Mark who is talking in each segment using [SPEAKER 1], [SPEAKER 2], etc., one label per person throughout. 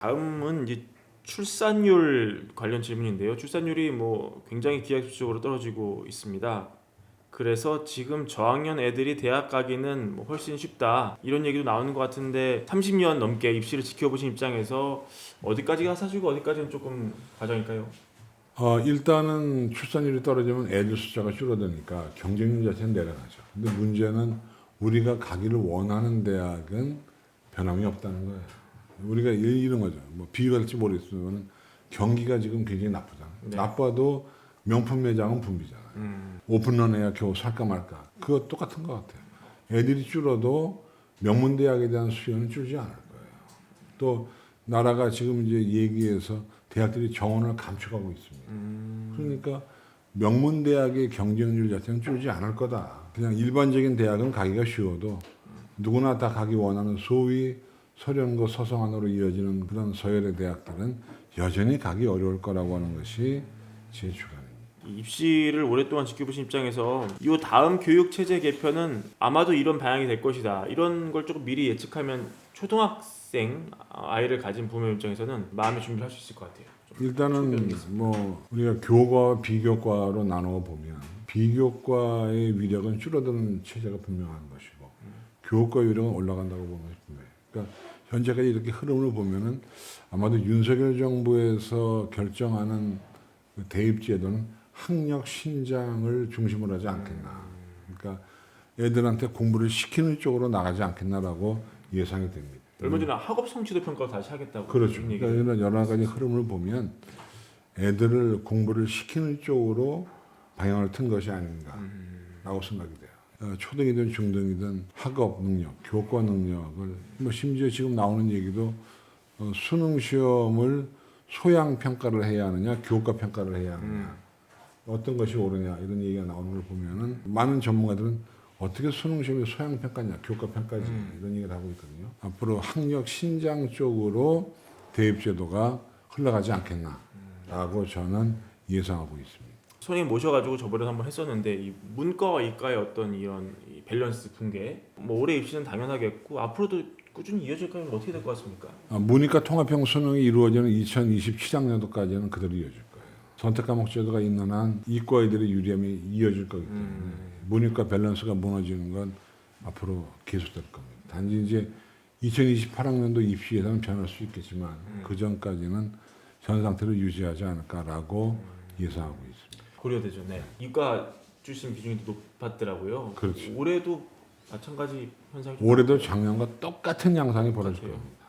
[SPEAKER 1] 다음은 이제 출산율 관련 질문인데요. 출산율이 뭐 굉장히 기하급수적으로 떨어지고 있습니다. 그래서 지금 저학년 애들이 대학 가기는 뭐 훨씬 쉽다 이런 얘기도 나오는 것 같은데 30년 넘게 입시를 지켜보신 입장에서 어디까지가 사실이고 어디까지는 조금 과정일까요?
[SPEAKER 2] 일단은 출산율이 떨어지면 애들 숫자가 줄어드니까 경쟁률 자체는 내려가죠. 근데 문제는 우리가 가기를 원하는 대학은 변함이 없다는 거예요. 우리가 이런 거죠. 뭐 비유가 될지 모르겠지만 경기가 지금 굉장히 나쁘잖아요.
[SPEAKER 1] 네.
[SPEAKER 2] 나빠도 명품 매장은 붐비잖아요. 오픈런 해야 겨우 살까 말까. 그거 똑같은 것 같아요. 애들이 줄어도 명문 대학에 대한 수요는 줄지 않을 거예요. 또 나라가 지금 이제 얘기해서 대학들이 정원을 감축하고 있습니다. 그러니까 명문 대학의 경쟁률 자체는 줄지 않을 거다. 그냥 일반적인 대학은 가기가 쉬워도 누구나 다 가기 원하는 소위 소련고 서성안으로 이어지는 그런 서열의 대학들은 여전히 가기 어려울 거라고 하는 것이 제 주관입니다.
[SPEAKER 1] 이 입시를 오랫동안 지켜보신 입장에서 이 다음 교육 체제 개편은 아마도 이런 방향이 될 것이다. 이런 걸 조금 미리 예측하면 초등학생 아이를 가진 부모 입장에서는 마음의 준비를 할 수 있을 것 같아요. 좀
[SPEAKER 2] 일단은
[SPEAKER 1] 초기화되겠습니다.
[SPEAKER 2] 뭐 우리가 교과 비교과로 나누어 보면 비교과의 위력은 줄어드는 체제가 분명한 것이고 교과 위력은 올라간다고 보는 것이 분명해요. 그러니까 현재까지 이렇게 흐름을 보면은 아마도 윤석열 정부에서 결정하는 그 대입제도는 학력 신장을 중심으로 하지 않겠나. 그러니까 애들한테 공부를 시키는 쪽으로 나가지 않겠나라고 예상이 됩니다.
[SPEAKER 1] 얼마 전에 학업 성취도 평가 다시 하겠다고
[SPEAKER 2] 그렇죠.
[SPEAKER 1] 그런
[SPEAKER 2] 그러니까
[SPEAKER 1] 얘기를
[SPEAKER 2] 이런 여러 가지 흐름을 보면 애들을 공부를 시키는 쪽으로 방향을 튼 것이 아닌가라고 생각이 돼요. 초등이든 중등이든 학업 능력, 교과 능력을 뭐 심지어 지금 나오는 얘기도 수능 시험을 소양 평가를 해야 하느냐, 교과 평가를 해야 하느냐, 어떤 것이 옳으냐 이런 얘기가 나오는 걸 보면은 많은 전문가들은 어떻게 수능 시험이 소양 평가냐, 교과 평가지 이런 얘기를 하고 있거든요. 앞으로 학력 신장 쪽으로 대입 제도가 흘러가지 않겠나라고 저는 예상하고 있습니다.
[SPEAKER 1] 선생님 모셔가지고 저번에 한번 했었는데 이 문과와 이과의 어떤 이런 이 밸런스 붕괴 뭐 올해 입시는 당연하겠고 앞으로도 꾸준히 이어질까요? 어떻게 될 것 같습니까?
[SPEAKER 2] 문이과 통합형 수능이 이루어지는 2027학년도까지는 그대로 이어질 거예요. 선택 과목 제도가 있는 한 이과 애들의 유리함이 이어질 거기 때문에 문이과 밸런스가 무너지는 건 앞으로 계속될 겁니다. 단지 이제 2028학년도 입시 예산은 변할 수 있겠지만 그 전까지는 전 상태를 유지하지 않을까라고 예상하고 있습니다.
[SPEAKER 1] 고려되죠. 네. 이과 출신 비중이 높았더라고요.
[SPEAKER 2] 그렇죠.
[SPEAKER 1] 올해도 마찬가지 현상이 좀
[SPEAKER 2] 올해도 작년과 똑같은 양상이 벌어질
[SPEAKER 1] 같아요.
[SPEAKER 2] 겁니다.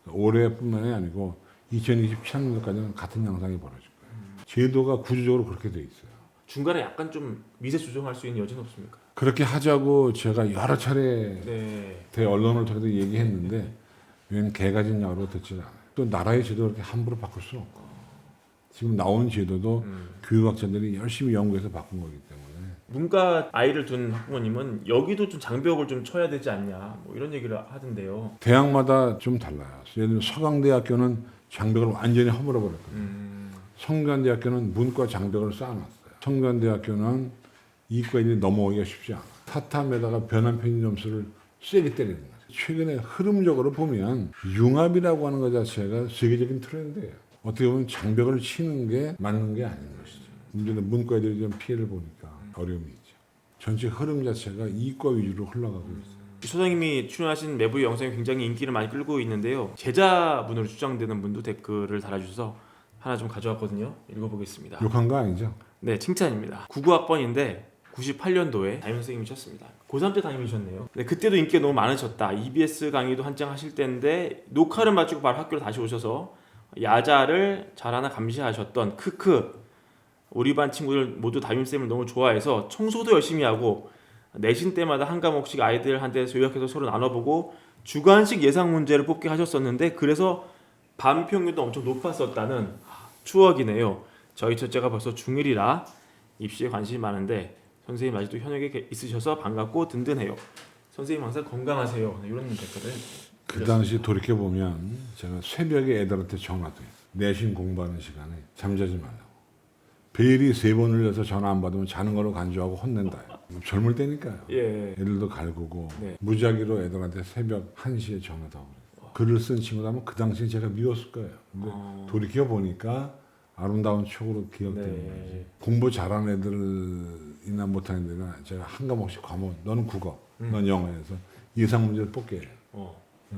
[SPEAKER 2] 올해뿐만이 아니고 2027년도까지는 같은 양상이 벌어질 거예요. 제도가 구조적으로 그렇게 돼 있어요.
[SPEAKER 1] 중간에 약간 좀 미세 조정할 수 있는 여지는 없습니까?
[SPEAKER 2] 그렇게 하자고 제가 여러 차례
[SPEAKER 1] 네.
[SPEAKER 2] 대언론을 통해서 얘기했는데 웬 개가진 야로 듣지 않아요. 또 나라의 제도를 이렇게 함부로 바꿀 수는 없고 지금 나온 제도도 교육학자들이 열심히 연구해서 바꾼 거기 때문에
[SPEAKER 1] 문과 아이를 둔 학부모님은 여기도 좀 장벽을 좀 쳐야 되지 않냐 뭐 이런 얘기를 하던데요.
[SPEAKER 2] 대학마다 좀 달라요. 예를 들면 서강대학교는 장벽을 완전히 허물어버렸거든요. 성균관대학교는 문과 장벽을 쌓아놨어요. 성균관대학교는 이과인이 넘어오기가 쉽지 않아. 타탐에다가 변환 편입 점수를 세게 때리는 거죠. 최근에 흐름적으로 보면 융합이라고 하는 것 자체가 세계적인 트렌드예요. 어떻게 보면 장벽을 치는 게 맞는 게 아닌 것이죠. 문제는 문과 애들이 좀 피해를 보니까 어려움이 있죠. 전체 흐름 자체가 이과 위주로 흘러가고 있어요.
[SPEAKER 1] 소장님이 출연하신 매부 영상이 굉장히 인기를 많이 끌고 있는데요. 제자분으로 추정되는 분도 댓글을 달아주셔서 하나 좀 가져왔거든요. 읽어보겠습니다.
[SPEAKER 2] 욕한 거 아니죠?
[SPEAKER 1] 네, 칭찬입니다. 99학번인데 98년도에 담임 선생님이셨습니다. 고3 때 담임이셨네요. 네, 그때도 인기가 너무 많으셨다. EBS 강의도 한창 하실 때인데 녹화를 마치고 바로 학교로 다시 오셔서 야자를 잘하나 감시하셨던 크크. 우리 반 친구들 모두 담임쌤을 너무 좋아해서 청소도 열심히 하고 내신 때마다 한 과목씩 아이들한테 요약해서 서로 나눠보고 주관식 예상 문제를 뽑게 하셨었는데 그래서 반 평균도 엄청 높았었다는 추억이네요. 저희 첫째가 벌써 중1이라 입시에 관심이 많은데 선생님 아직도 현역에 있으셔서 반갑고 든든해요. 선생님 항상 건강하세요. 네, 이런 댓글을
[SPEAKER 2] 그 당시 돌이켜보면 제가 새벽에 애들한테 전화도 했어요. 내신 공부하는 시간에 잠자지 말라고. 베일이 3번 울려서 전화 안 받으면 자는 걸로 간주하고 혼낸다. 젊을 때니까요.
[SPEAKER 1] 예.
[SPEAKER 2] 애들도 갈구고
[SPEAKER 1] 네.
[SPEAKER 2] 무작위로 애들한테 새벽 1시에 전화도 하고 그래요. 글을 쓴 친구라면 그 당시에 제가 미웠을 거예요. 근데 돌이켜 보니까 아름다운 추억으로 기억되는
[SPEAKER 1] 네.
[SPEAKER 2] 거지. 공부 잘하는 애들이나 못하는 애들이나 제가 한 과목씩 과목, 너는 국어, 넌 영어에서 예상 문제를 뽑게 해요.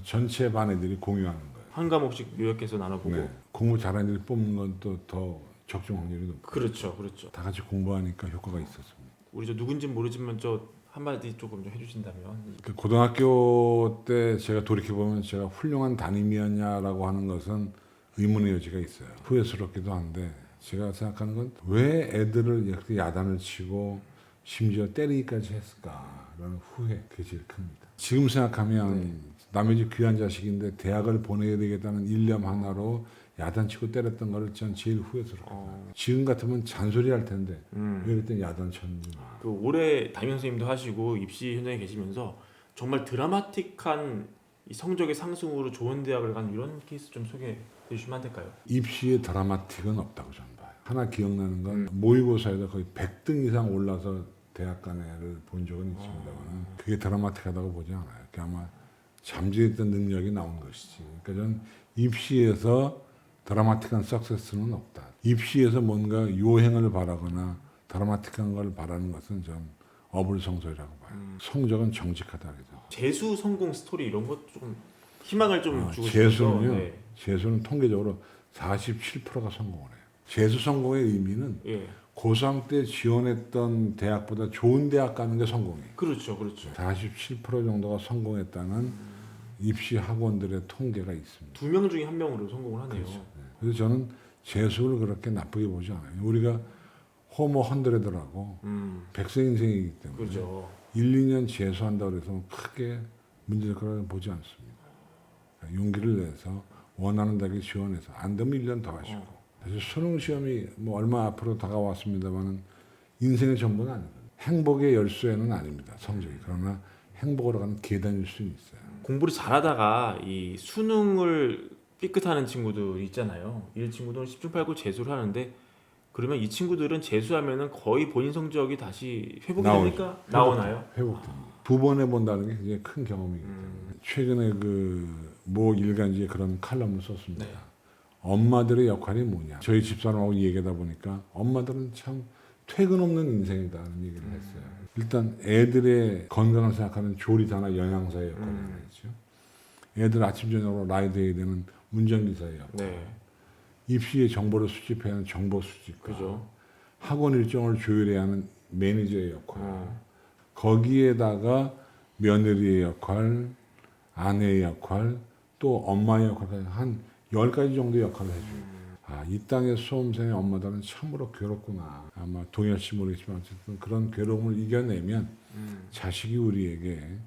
[SPEAKER 2] 전체 반 애들이 공유하는 거예요.
[SPEAKER 1] 한 과목씩 요약해서 나눠보고.
[SPEAKER 2] 네. 공부 잘하는 애들 뽑는 건 또 더 적중 확률이 높고.
[SPEAKER 1] 그렇죠, 그렇죠.
[SPEAKER 2] 다 같이 공부하니까 효과가 있었습니다.
[SPEAKER 1] 우리 저 누군지 모르지만 저 한마디 조금 좀 해주신다면.
[SPEAKER 2] 그 고등학교 때 제가 돌이켜 보면 제가 훌륭한 담임이었냐라고 하는 것은 의문의 여지가 있어요. 후회스럽기도 한데 제가 생각하는 건 왜 애들을 이렇게 야단을 치고 심지어 때리기까지 했을까라는 후회, 그게 제일 큽니다. 지금 생각하면 남의 집 귀한 자식인데 대학을 보내야 되겠다는 일념 하나로 야단치고 때렸던 거를 전 제일 후회스럽거든요. 지금 같으면 잔소리할 텐데 왜 그때 야단 쳤는지.
[SPEAKER 1] 그 올해 담임 선생님도 하시고 입시 현장에 계시면서 정말 드라마틱한 이 성적의 상승으로 좋은 대학을 간 이런 케이스 좀 소개해 주시면 안 될까요?
[SPEAKER 2] 입시에 드라마틱은 없다고 저는 봐요. 하나 기억나는 건 모의고사에서 거의 100등 이상 올라서 대학 간 애를 본 적은 있습니다만 그게 드라마틱하다고 보지 않아요. 그게 아마 잠재했던 능력이 나온 것이지. 그러니까 저는 입시에서 드라마틱한 석세스는 없다. 입시에서 뭔가 요행을 바라거나 드라마틱한 걸 바라는 것은 전 어불성설이라고 봐요. 성적은 정직하다 그래서.
[SPEAKER 1] 재수 성공 스토리 이런 것 좀 희망을 좀 주고 싶어서.
[SPEAKER 2] 재수는요.
[SPEAKER 1] 네.
[SPEAKER 2] 재수는 통계적으로 47%가 성공을 해요. 재수 성공의 의미는
[SPEAKER 1] 예.
[SPEAKER 2] 고3 때 지원했던 대학보다 좋은 대학 가는 게 성공이에요.
[SPEAKER 1] 그렇죠, 그렇죠.
[SPEAKER 2] 47% 정도가 성공했다는 입시 학원들의 통계가 있습니다.
[SPEAKER 1] 2명 중에 1명으로 성공을 하네요.
[SPEAKER 2] 그래서 저는 재수를 그렇게 나쁘게 보지 않아요. 우리가 호모 헌드레드라고 백세 인생이기 때문에
[SPEAKER 1] 그렇죠.
[SPEAKER 2] 1, 2년 재수한다고 해서 크게 문제될 거라고 보지 않습니다. 용기를 내서 원하는 대학에 지원해서 안 되면 1년 더 하시고 사실 수능 시험이 뭐 얼마 앞으로 다가왔습니다만은 인생의 전부는 아니거든요. 행복의 열쇠는 아닙니다. 성적이. 그러나 행복으로 가는 계단일 수는 있어요.
[SPEAKER 1] 공부를 잘하다가 이 수능을 삐끗하는 친구들 있잖아요. 이 친구들은 10중 8구 재수를 하는데 그러면 이 친구들은 재수하면은 거의 본인 성적이 다시 회복이 됩니까? 나오나요?
[SPEAKER 2] 회복됩니다. 두 번 해본다는 게 굉장히 큰 경험이기 때문에 최근에 그 모 일간지에 그런 칼럼을 썼습니다.
[SPEAKER 1] 네.
[SPEAKER 2] 엄마들의 역할이 뭐냐. 저희 집사람하고 얘기하다 보니까 엄마들은 참 퇴근 없는 인생이다라는 얘기를 했어요. 일단 애들의 건강을 생각하는 조리사나 영양사의 역할을 했죠. 애들 아침 저녁으로 라이드 해야 되는 운전기사의 역할.
[SPEAKER 1] 네.
[SPEAKER 2] 입시의 정보를 수집해야 하는 정보 수집가.
[SPEAKER 1] 그죠.
[SPEAKER 2] 학원 일정을 조율해야 하는 매니저의 역할. 거기에다가 며느리의 역할, 아내의 역할, 또 엄마의 역할까지 한 10가지 정도의 역할을 해줘요. 이 땅의 수험생의 엄마들은 참으로 괴롭구나. 아마 동일할지 모르겠지만 어쨌든 그런 괴로움을 이겨내면 자식이 우리에게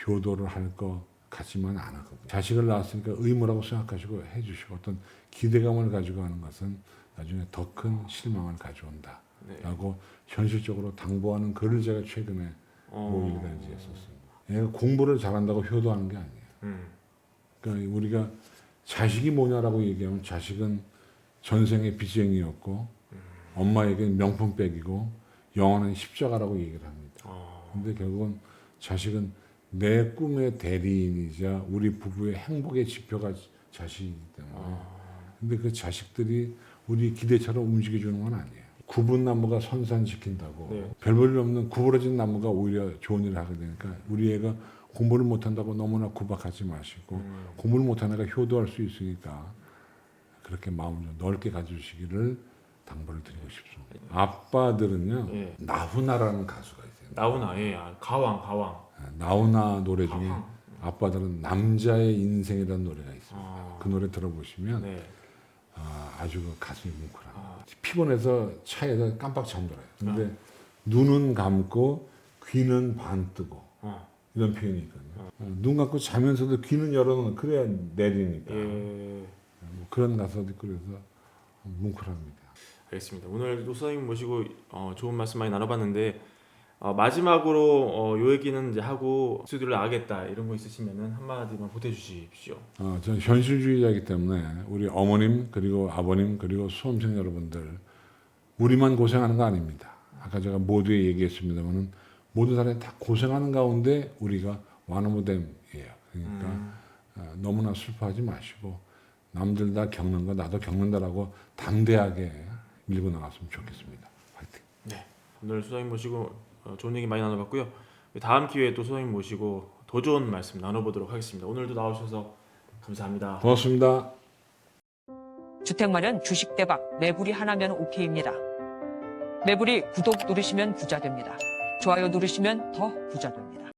[SPEAKER 2] 효도를 할 것 같지만 않았거든요. 자식을 낳았으니까 의무라고 생각하시고 해주시고 어떤 기대감을 가지고 하는 것은 나중에 더 큰 실망을 가져온다. 라고 현실적으로 당부하는 글을 제가 최근에 모 일간지에 썼습니다. 얘가 공부를 잘한다고 효도하는 게 아니에요. 그러니까 우리가 자식이 뭐냐라고 얘기하면 자식은 전생의 빚쟁이였고 엄마에게는 명품백이고 영어는 십자가라고 얘기를 합니다. 근데 결국은 자식은 내 꿈의 대리인이자 우리 부부의 행복의 지표가 자식이기 때문에 근데 그 자식들이 우리 기대처럼 움직여주는 건 아니에요. 굽은 나무가 선산시킨다고 별 볼 일 없는 구부러진 나무가 오히려 좋은 일을 하게 되니까 우리 애가 공부를 못한다고 너무나 구박하지 마시고 공부를 못하는 애가 효도할 수 있으니까 그렇게 마음을 좀 넓게 가지시기를 당부를 드리고 싶습니다. 아빠들은요 나훈아라는 가수가 있어요.
[SPEAKER 1] 나훈아, 예, 가왕.
[SPEAKER 2] 나훈아 노래 중에 아빠들은 남자의 인생이라는 노래가 있습니다. 그 노래 들어보시면 아주 그 가슴이 뭉클합니다. 피곤해서 차에서 깜빡 잠들어요. 근데 눈은 감고 귀는 반 뜨고 이런 표현이 있거든요. 눈 감고 자면서도 귀는 열어놓는 그래야 내리니까. 뭐 그런 가사도 있고 그래서 뭉클합니다.
[SPEAKER 1] 알겠습니다. 오늘 또 선생님 모시고 좋은 말씀 많이 나눠봤는데 마지막으로 요 얘기는 이제 하고 스튜디오를 나가겠다 이런 거 있으시면은 한마디만 보태주십시오.
[SPEAKER 2] 저는 현실주의자이기 때문에 우리 어머님 그리고 아버님 그리고 수험생 여러분들 우리만 고생하는 거 아닙니다. 아까 제가 모두에 얘기했습니다만은 모든 사람이 다 고생하는 가운데 우리가 완화무됨이에요. 그러니까 너무나 슬퍼하지 마시고 남들 다 겪는 거 나도 겪는다라고 담대하게 밀고 나갔으면 좋겠습니다. 화이팅.
[SPEAKER 1] 네, 오늘 소장님 모시고 좋은 얘기 많이 나눠봤고요. 다음 기회에 또 소장님 모시고 더 좋은 말씀 나눠보도록 하겠습니다. 오늘도 나오셔서 감사합니다.
[SPEAKER 2] 고맙습니다.
[SPEAKER 3] 주택 마련 주식 대박 매불이 하나면 오케이입니다. 매불이 구독 누르시면 부자 됩니다. 좋아요 누르시면 더 부자 됩니다.